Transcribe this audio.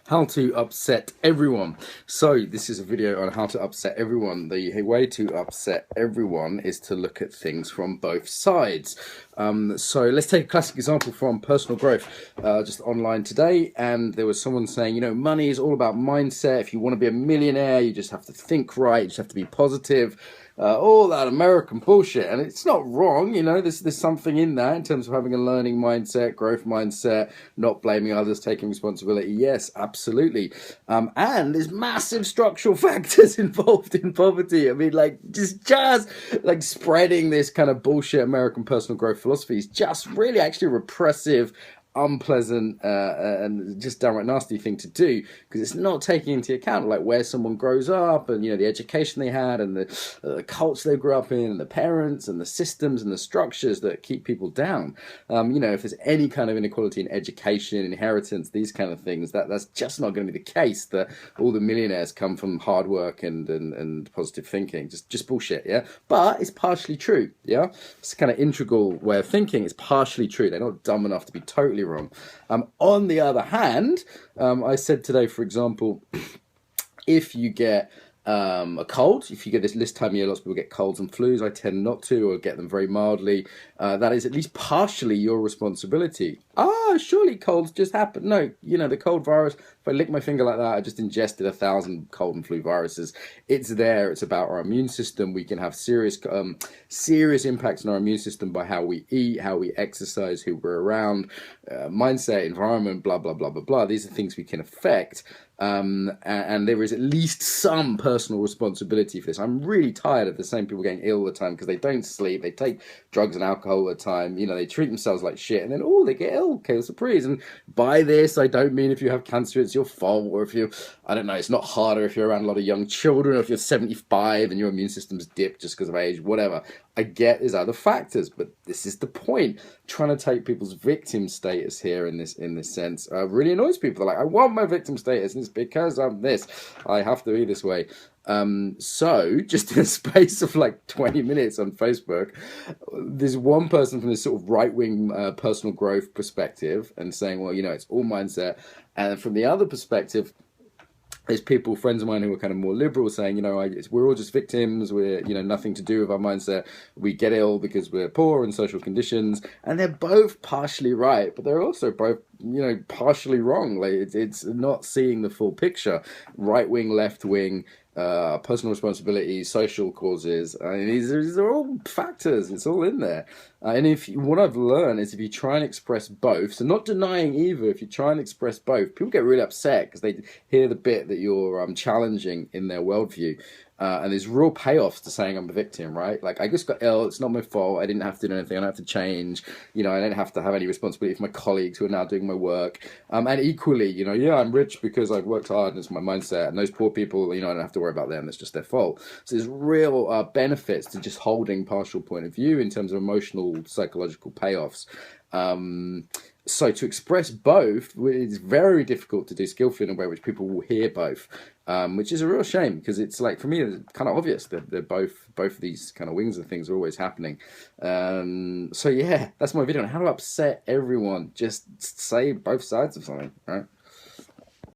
How to upset everyone. So this is a video on how to upset everyone. The way to upset everyone is to look at things from both sides. So let's take a classic example from personal growth, just online today, and there was someone saying, you know, money is all about mindset. If you want to be a millionaire, you just have to think right, you just have to be positive. All that American bullshit, and it's not wrong, you know. There's something in that in terms of having a learning mindset, growth mindset, not blaming others, taking responsibility. Yes, absolutely. And there's massive structural factors involved in poverty. I mean, like just like spreading this kind of bullshit American personal growth philosophy is just really actually repressive, unpleasant, and just downright nasty thing to do, because it's not taking into account like where someone grows up, and you know, the education they had, and the culture they grew up in, and the parents and the systems and the structures that keep people down. You know, if there's any kind of inequality in education, inheritance, these kind of things, that's just not going to be the case, that all the millionaires come from hard work and positive thinking. Just bullshit. Yeah, but it's partially true. Yeah, it's a kind of integral way of thinking. It's partially true. They're not dumb enough to be totally wrong. On the other hand, I said today, for example, if you get a cold, if you get this time of year, lots of people get colds and flus. I tend not to, or get them very mildly. That is at least partially your responsibility. Surely colds just happen. No, you know, the cold virus, if I lick my finger like that, I just ingested 1,000 cold and flu viruses. It's there. It's about our immune system. We can have serious impacts on our immune system by how we eat, how we exercise, who we're around, mindset, environment, blah, blah, blah, blah, blah. These are things we can affect. And there is at least some personal responsibility for this. I'm really tired of the same people getting ill all the time because they don't sleep, they take drugs and alcohol all the time, you know, they treat themselves like shit, and then they get ill. Okay, surprise. And by this, I don't mean if you have cancer it's your fault, or if you, I don't know, it's not harder if you're around a lot of young children, or if you're 75 and your immune system's dipped just because of age, whatever. I get there's other factors, but this is the point. Trying to take people's victim status here in this sense really annoys people. They're like, I want my victim status, and it's because I'm this. I have to be this way. So just in a space of like 20 minutes on Facebook, there's one person from this sort of right-wing personal growth perspective and saying, well, you know, it's all mindset. And from the other perspective, there's people, friends of mine, who are kind of more liberal, saying, you know, we're all just victims. We're, you know, nothing to do with our mindset. We get ill because we're poor and social conditions. And they're both partially right, but they're also both, you know, partially wrong. Like it's not seeing the full picture. Right wing, left wing, personal responsibility, social causes. I mean, these are all factors. It's all in there. And what I've learned is if you try and express both, so not denying either, if you try and express both, people get really upset because they hear the bit that you're challenging in their worldview. And there's real payoffs to saying I'm a victim, right? Like, I just got ill, it's not my fault, I didn't have to do anything, I don't have to change, you know, I don't have to have any responsibility for my colleagues who are now doing my work. And equally, you know, yeah, I'm rich because I've worked hard and it's my mindset, and those poor people, you know, I don't have to worry about them, that's just their fault. So there's real benefits to just holding partial point of view in terms of emotional, psychological payoffs. So to express both is very difficult to do skillfully in a way which people will hear both, which is a real shame, because it's like, for me, it's kind of obvious that they're both of these kind of wings and things are always happening. So yeah, that's my video on how to upset everyone. Just say both sides of something, right?